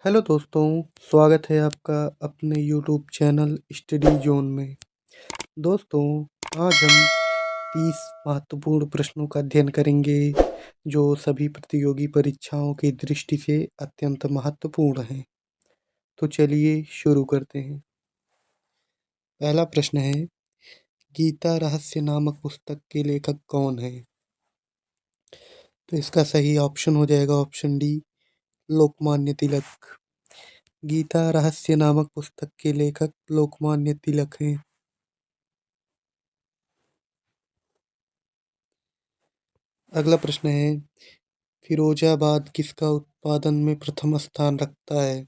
Hello दोस्तों, स्वागत है आपका अपने यूट्यूब चैनल स्टडी जोन में। दोस्तों, आज हम 30 महत्वपूर्ण प्रश्नों का अध्ययन करेंगे जो सभी प्रतियोगी परीक्षाओं की दृष्टि से अत्यंत महत्वपूर्ण हैं। तो चलिए शुरू करते हैं। पहला प्रश्न है, गीता रहस्य नामक पुस्तक के लेखक कौन है? तो इसका सही ऑप्शन हो जाएगा ऑप्शन डी, लोकमान्य तिलक। गीता रहस्य नामक पुस्तक के लेखक लोकमान्य तिलक हैं। अगला प्रश्न है, फिरोजाबाद किसका उत्पादन में प्रथम स्थान रखता है?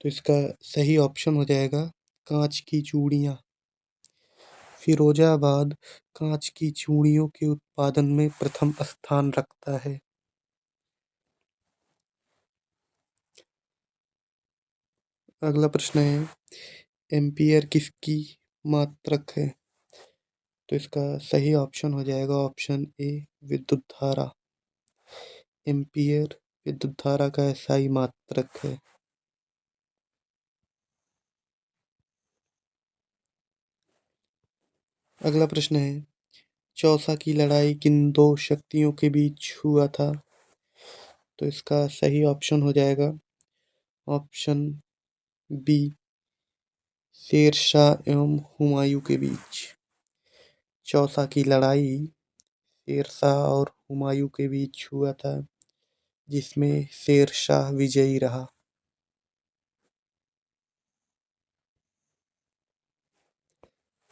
तो इसका सही ऑप्शन हो जाएगा कांच की चूड़ियाँ। फिरोजाबाद कांच की चूड़ियों के उत्पादन में प्रथम स्थान रखता है। अगला प्रश्न है, एम्पियर किसकी मात्रक है? तो इसका सही ऑप्शन हो जाएगा ऑप्शन ए, विद्युत धारा। एम्पियर विद्युत धारा का एसआई मात्रक है। अगला प्रश्न है, चौसा की लड़ाई किन दो शक्तियों के बीच हुआ था? तो इसका सही ऑप्शन हो जाएगा ऑप्शन बी, शेर शाह एवं हुमायूं के बीच। चौसा की लड़ाई शेर शाह और हुमायूं के बीच हुआ था, जिसमें शेर शाह विजयी रहा।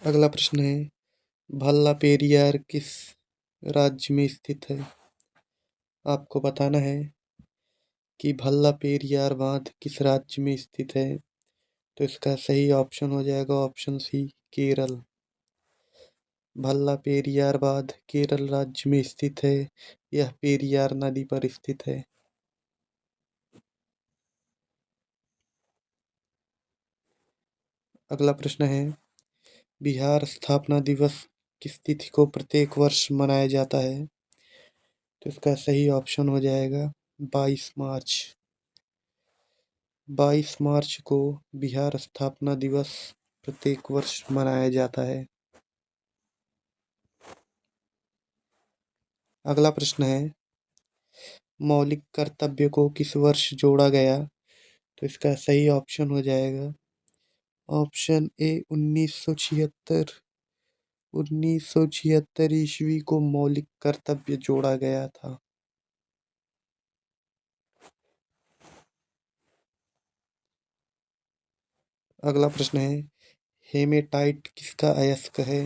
अगला प्रश्न है, भल्ला पेरियार किस राज्य में स्थित है? आपको बताना है कि भल्ला पेरियार बांध किस राज्य में स्थित है। तो इसका सही ऑप्शन हो जाएगा ऑप्शन सी, केरल। भल्ला पेरियार बांध केरल राज्य में स्थित है। यह पेरियार नदी पर स्थित है। अगला प्रश्न है, बिहार स्थापना दिवस किस तिथि को प्रत्येक वर्ष मनाया जाता है? तो इसका सही ऑप्शन हो जाएगा 22 मार्च। 22 मार्च को बिहार स्थापना दिवस प्रत्येक वर्ष मनाया जाता है। अगला प्रश्न है, मौलिक कर्तव्य को किस वर्ष जोड़ा गया? तो इसका सही ऑप्शन हो जाएगा ऑप्शन ए, 1976। 1976 ईस्वी को मौलिक कर्तव्य जोड़ा गया था। अगला प्रश्न है, हेमेटाइट किसका अयस्क है?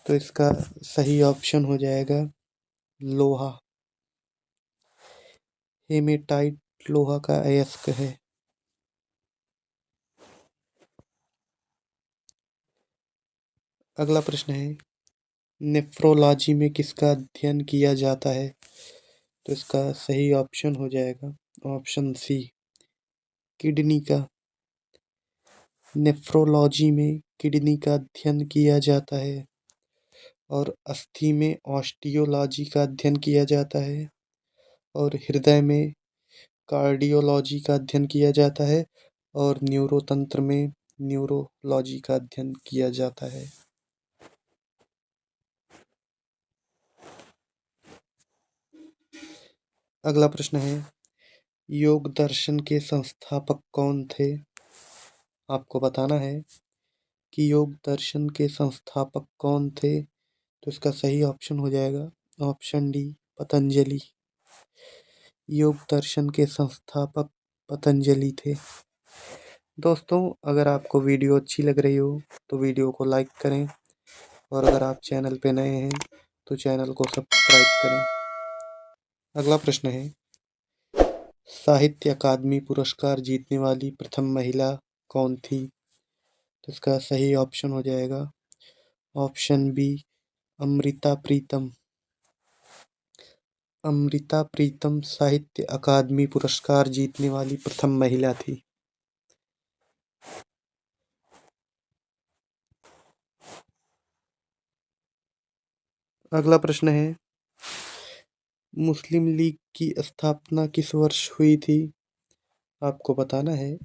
तो इसका सही ऑप्शन हो जाएगा लोहा। हेमेटाइट लोहा का अयस्क है। अगला प्रश्न है, नेफ्रोलॉजी में किसका अध्ययन किया जाता है? तो इसका सही ऑप्शन हो जाएगा ऑप्शन सी, किडनी का। नेफ्रोलॉजी में किडनी का अध्ययन किया जाता है और अस्थि में ऑस्टियोलॉजी का अध्ययन किया जाता है और हृदय में कार्डियोलॉजी का अध्ययन किया जाता है और न्यूरोतंत्र में न्यूरोलॉजी का अध्ययन किया जाता है। अगला प्रश्न है, योग दर्शन के संस्थापक कौन थे? आपको बताना है कि योग दर्शन के संस्थापक कौन थे। तो इसका सही ऑप्शन हो जाएगा ऑप्शन डी, पतंजलि। योग दर्शन के संस्थापक पतंजलि थे। दोस्तों, अगर आपको वीडियो अच्छी लग रही हो तो वीडियो को लाइक करें और अगर आप चैनल पे नए हैं तो चैनल को सब्सक्राइब करें। अगला प्रश्न है, साहित्य अकादमी पुरस्कार जीतने वाली प्रथम महिला कौन थी? तो इसका सही ऑप्शन हो जाएगा ऑप्शन बी, अमृता प्रीतम। अमृता प्रीतम साहित्य अकादमी पुरस्कार जीतने वाली प्रथम महिला थी। अगला प्रश्न है, मुस्लिम लीग की स्थापना किस वर्ष हुई थी? आपको बताना है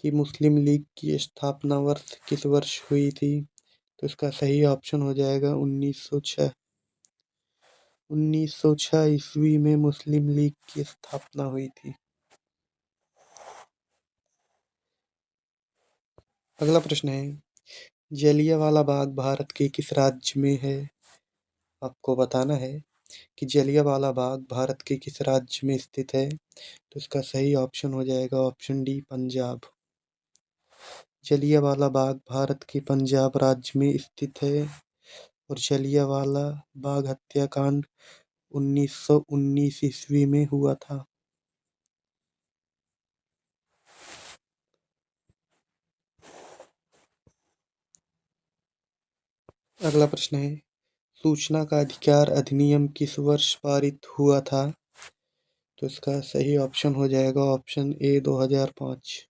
कि मुस्लिम लीग की स्थापना वर्ष किस वर्ष हुई थी। तो इसका सही ऑप्शन हो जाएगा 1906। 1906 ईस्वी में मुस्लिम लीग की स्थापना हुई थी। अगला प्रश्न है, जलियांवाला बाग भारत के किस राज्य में है। आपको बताना है कि जलियांवाला बाग भारत के किस राज्य में स्थित है। तो इसका सही ऑप्शन हो जाएगा ऑप्शन डी, पंजाब। जलियांवाला बाग भारत के पंजाब राज्य में स्थित है और जलियांवाला बाग हत्याकांड 1919 ईस्वी में हुआ था। अगला प्रश्न है, सूचना का अधिकार अधिनियम किस वर्ष पारित हुआ था। तो इसका सही ऑप्शन हो जाएगा ऑप्शन ए, 2005।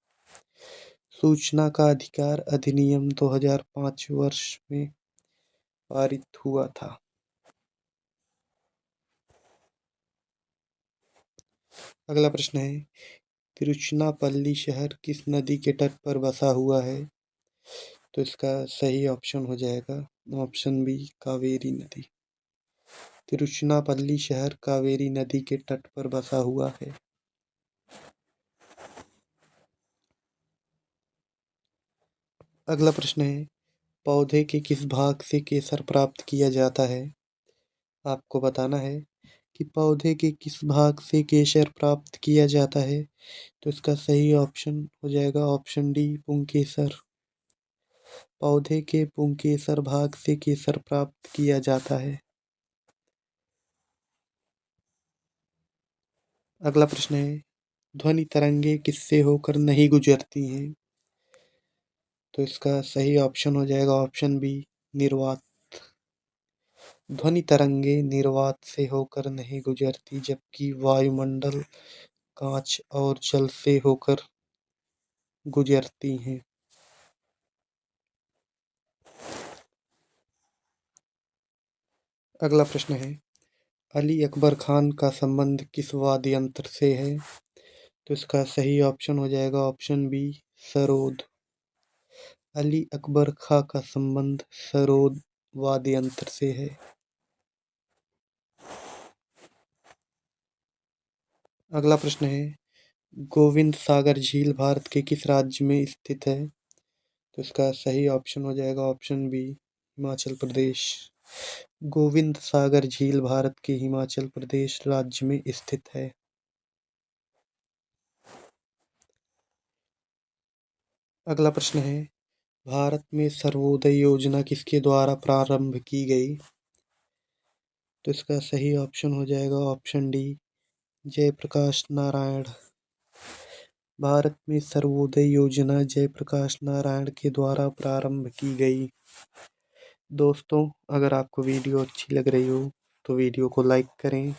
सूचना का अधिकार अधिनियम 2005 वर्ष में पारित हुआ था। अगला प्रश्न है, तिरुचिरापल्ली शहर किस नदी के तट पर बसा हुआ है। तो इसका सही ऑप्शन हो जाएगा ऑप्शन बी, कावेरी नदी। तिरुचिरापल्ली शहर कावेरी नदी के तट पर बसा हुआ है। अगला प्रश्न है, पौधे के किस भाग से केसर प्राप्त किया जाता है। आपको बताना है कि पौधे के किस भाग से केसर प्राप्त किया जाता है। तो इसका सही ऑप्शन हो जाएगा ऑप्शन डी, पुंकेसर। पौधे के पुंकेसर भाग से केसर प्राप्त किया जाता है। अगला प्रश्न है, ध्वनि तरंगे किससे होकर नहीं गुजरती हैं। तो इसका सही ऑप्शन हो जाएगा ऑप्शन बी, निर्वात। ध्वनि तरंगे निर्वात से होकर नहीं गुजरती जबकि वायुमंडल, कांच और जल से होकर गुजरती हैं। अगला प्रश्न है, अली अकबर खान का संबंध किस वाद्य यंत्र से है। तो इसका सही ऑप्शन हो जाएगा ऑप्शन बी, सरोद। अली अकबर खां का संबंध सरोद वाद्य यंत्र से है। अगला प्रश्न है, गोविंद सागर झील भारत के किस राज्य में स्थित है। तो इसका सही ऑप्शन हो जाएगा ऑप्शन बी, हिमाचल प्रदेश। गोविंद सागर झील भारत के हिमाचल प्रदेश राज्य में स्थित है। अगला प्रश्न है, भारत में सर्वोदय योजना किसके द्वारा प्रारंभ की गई। तो इसका सही ऑप्शन हो जाएगा ऑप्शन डी, जयप्रकाश नारायण। भारत में सर्वोदय योजना जयप्रकाश नारायण के द्वारा प्रारंभ की गई। दोस्तों, अगर आपको वीडियो अच्छी लग रही हो तो वीडियो को लाइक करें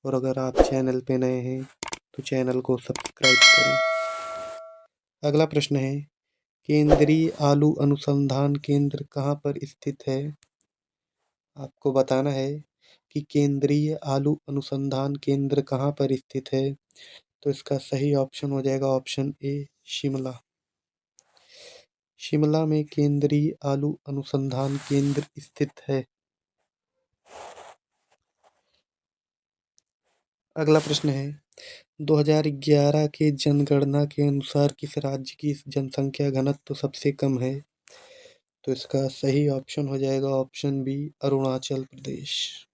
और अगर आप चैनल पे नए हैं तो चैनल को सब्सक्राइब करें। अगला प्रश्न है, केंद्रीय आलू अनुसंधान केंद्र कहाँ पर स्थित है। आपको बताना है कि केंद्रीय आलू अनुसंधान केंद्र कहाँ पर स्थित है। तो इसका सही ऑप्शन हो जाएगा ऑप्शन ए, शिमला। शिमला में केंद्रीय आलू अनुसंधान केंद्र स्थित है। अगला प्रश्न है, 2011 के जनगणना के अनुसार किस राज्य की जनसंख्या घनत्व सबसे कम है। तो इसका सही ऑप्शन हो जाएगा ऑप्शन बी, अरुणाचल प्रदेश।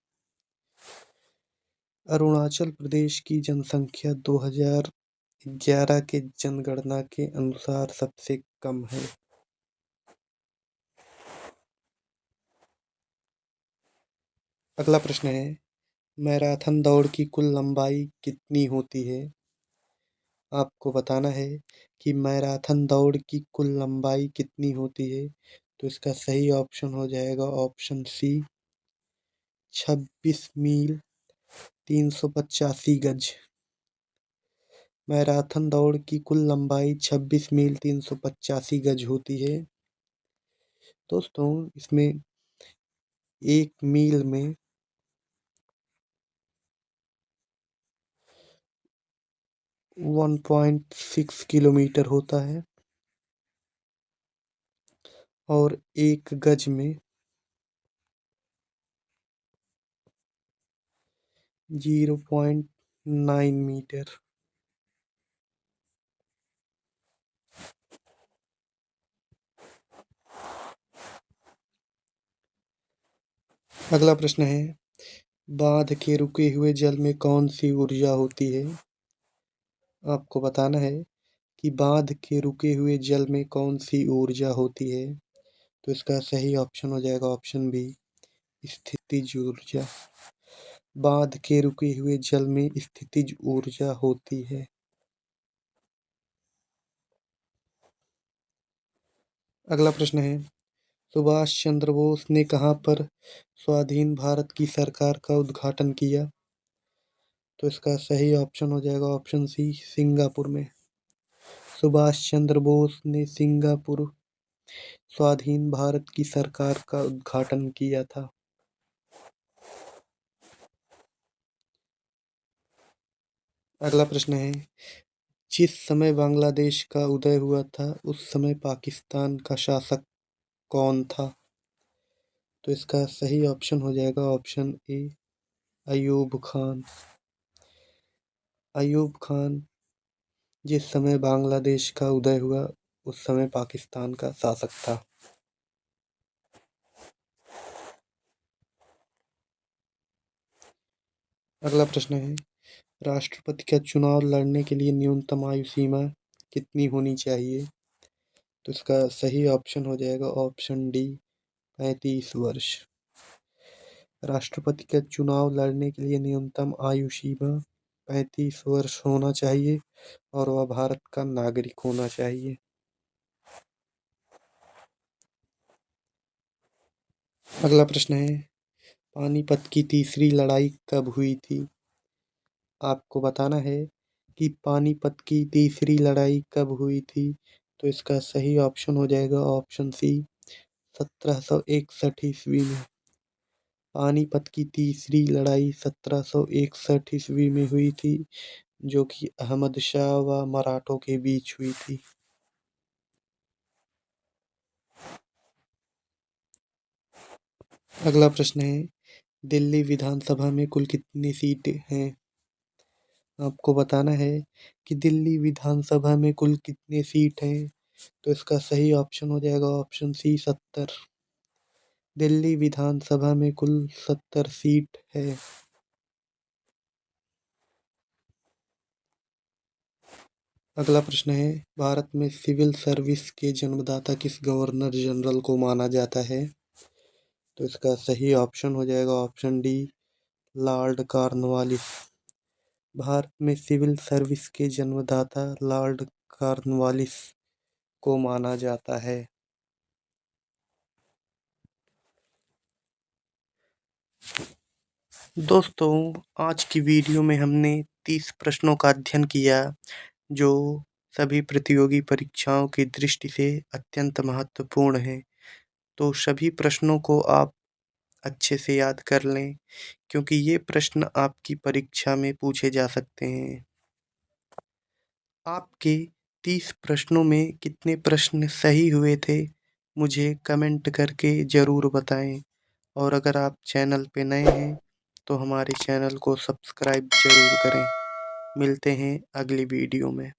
अरुणाचल प्रदेश की जनसंख्या 2011 के जनगणना के अनुसार सबसे कम है। अगला प्रश्न है, मैराथन दौड़ की कुल लंबाई कितनी होती है। आपको बताना है कि मैराथन दौड़ की कुल लंबाई कितनी होती है। तो इसका सही ऑप्शन हो जाएगा ऑप्शन सी, 26 मील 385 गज। मैराथन दौड़ की कुल लंबाई 26 मील 385 गज होती है। दोस्तों, इसमें 1 मील में 1.6 किलोमीटर होता है और 1 गज में 0.9 मीटर। अगला प्रश्न है, बांध के रुके हुए जल में कौन सी ऊर्जा होती है? आपको बताना है कि बांध के रुके हुए जल में कौन सी ऊर्जा होती है। तो इसका सही ऑप्शन हो जाएगा ऑप्शन बी, स्थितिज ऊर्जा। बांध के रुके हुए जल में स्थितिज ऊर्जा होती है। अगला प्रश्न है, सुभाष चंद्र बोस ने कहाँ पर स्वाधीन भारत की सरकार का उद्घाटन किया? तो इसका सही ऑप्शन हो जाएगा ऑप्शन सी, सिंगापुर में। सुभाष चंद्र बोस ने सिंगापुर स्वाधीन भारत की सरकार का उद्घाटन किया था। अगला प्रश्न है, जिस समय बांग्लादेश का उदय हुआ था उस समय पाकिस्तान का शासक कौन था? तो इसका सही ऑप्शन हो जाएगा ऑप्शन ए, अयूब खान। अयूब खान जिस समय बांग्लादेश का उदय हुआ उस समय पाकिस्तान का शासक था। अगला प्रश्न है, राष्ट्रपति का चुनाव लड़ने के लिए न्यूनतम आयु सीमा कितनी होनी चाहिए? तो इसका सही ऑप्शन हो जाएगा ऑप्शन डी, 35 वर्ष। राष्ट्रपति का चुनाव लड़ने के लिए न्यूनतम आयु सीमा 35 वर्ष होना चाहिए और वह भारत का नागरिक होना चाहिए। अगला प्रश्न है, पानीपत की तीसरी लड़ाई कब हुई थी? आपको बताना है कि पानीपत की तीसरी लड़ाई कब हुई थी। तो इसका सही ऑप्शन हो जाएगा ऑप्शन सी, 1761 ईस्वी में। पानीपत की तीसरी लड़ाई 1761 ईस्वी में हुई थी, जो कि अहमद शाह व मराठों के बीच हुई थी। अगला प्रश्न है, दिल्ली विधानसभा में कुल कितनी सीटें हैं? आपको बताना है कि दिल्ली विधानसभा में कुल कितनी सीट हैं। तो इसका सही ऑप्शन हो जाएगा ऑप्शन सी, 70। दिल्ली विधानसभा में कुल 70 सीट है। अगला प्रश्न है, भारत में सिविल सर्विस के जन्मदाता किस गवर्नर जनरल को माना जाता है? तो इसका सही ऑप्शन हो जाएगा option D, Lord Cornwallis. Bharat में सिविल सर्विस के जन्मदाता लॉर्ड कॉर्नवालिस को माना जाता है। दोस्तों, आज की वीडियो में हमने 30 प्रश्नों का अध्ययन किया, जो सभी प्रतियोगी परीक्षाओं की दृष्टि से अत्यंत महत्वपूर्ण है। तो सभी प्रश्नों को आप अच्छे से याद कर लें, क्योंकि ये प्रश्न आपकी परीक्षा में पूछे जा सकते हैं। आपके 30 प्रश्नों में कितने प्रश्न सही हुए थे, मुझे कमेंट करके ज़रूर बताएं। और अगर आप चैनल पे नए हैं तो हमारे चैनल को सब्सक्राइब ज़रूर करें। मिलते हैं अगली वीडियो में।